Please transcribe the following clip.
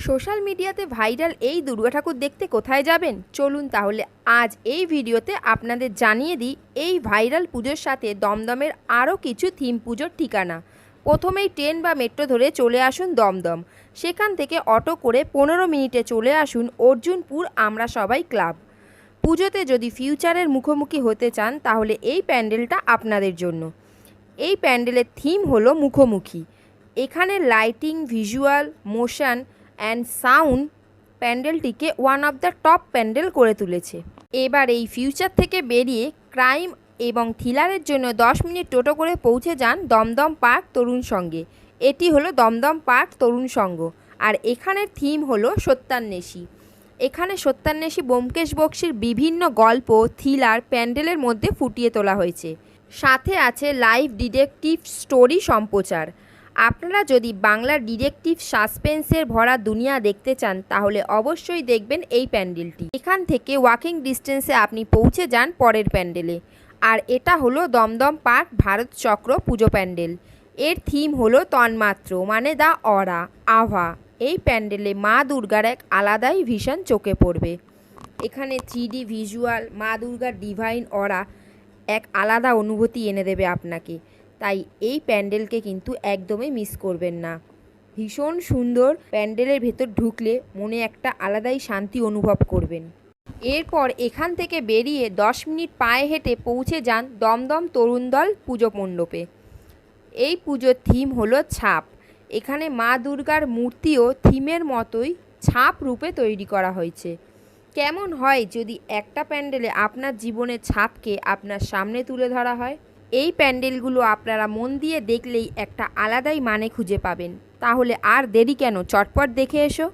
Social মিডিয়াতে viral এই দুর্গা ঠাকুর দেখতে কোথায় যাবেন? চলুন তাহলে আজ এই ভিডিওতে আপনাদের জানিয়ে দিই এই ভাইরাল পুজোর সাথে দমদমের আরও কিছু থিম পুজোর ঠিকানা। প্রথমেই ট্রেন বা মেট্রো ধরে চলে আসুন দমদম। সেখান থেকে অটো করে 15 মিনিটে চলে আসুন অর্জুনপুর আমরা সবাই ক্লাব। পুজোতে যদি ফিউচারের মুখোমুখি হতে চান তাহলে এই প্যান্ডেলটা আপনাদের জন্য। এই প্যান্ডেলের থিম হলো মুখোমুখি। এখানে lighting, visual, motion and sound প্যান্ডেলটিকে one of the top pandal করে তুলেছে। এবার এই ফিউচার থেকে বেরিয়ে ক্রাইম এবং থ্রিলারের জন্য 10 মিনিট টোটো করে পৌঁছে যান দমদম পার্ক তরুণ সঙ্গে। এটি হলো দমদম পার্ক তরুণ সংঘ। আর এখানের থিম হলো সত্যান্বেষী। এখানে সত্যান্বেষী ব্যোমকেশ বক্সির বিভিন্ন গল্প থ্রিলার প্যান্ডেলের মধ্যে ফুটিয়ে তোলা হয়েছে। সাথে আছে লাইভ ডিটেকটিভ স্টোরি সম্প্রচার। আপনারা যদি বাংলার ডিটেকটিভ সাসপেন্সের ভরা দুনিয়া দেখতে চান তাহলে অবশ্যই দেখবেন এই প্যান্ডেলটি। এখান থেকে ওয়াকিং ডিস্টেন্সে আপনি পৌঁছে যান পরের প্যান্ডেলে। আর এটা হলো দমদম পার্ক ভারত চক্র পুজো প্যান্ডেল। এর থিম হলো তন্মাত্র মানে দ্য অরা আভা। এই প্যান্ডেলে মা দুর্গার এক আলাদাই ভিশন চোখে পড়বে। এখানে 3D ভিজুয়াল মা দুর্গার ডিভাইন অরা এক আলাদা অনুভূতি এনে দেবে আপনাকে। তাই এই প্যান্ডেলকে কিন্তু একদমই মিস করবেন না। ভীষণ সুন্দর, প্যান্ডেলের ভেতর ঢুকলে মনে একটা আলাদাই শান্তি অনুভব করবেন। এরপর এখান থেকে বেরিয়ে 10 মিনিট পায়ে হেঁটে পৌঁছে যান দমদম তরুণ দল পুজো মণ্ডপে। এই পুজোর থিম হলো ছাপ। এখানে মা দুর্গার মূর্তিও থিমের মতোই ছাপ রূপে তৈরি করা হয়েছে। কেমন হয় যদি একটা প্যান্ডেলে আপনার জীবনের ছাপকে আপনার সামনে তুলে ধরা হয়? এই প্যান্ডেলগুলো আপনারা মন দিয়ে দেখলেই একটা আলাদাই মানে খুঁজে পাবেন। তাহলে আর দেরি কেন, চটপট দেখে এসো।